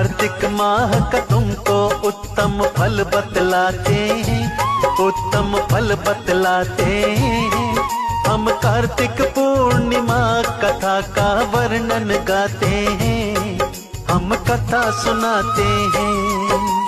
कार्तिक माह का तुमको उत्तम फल बतलाते हैं, उत्तम फल बतलाते हैं। हम कार्तिक पूर्णिमा कथा का वर्णन गाते हैं, हम कथा सुनाते हैं।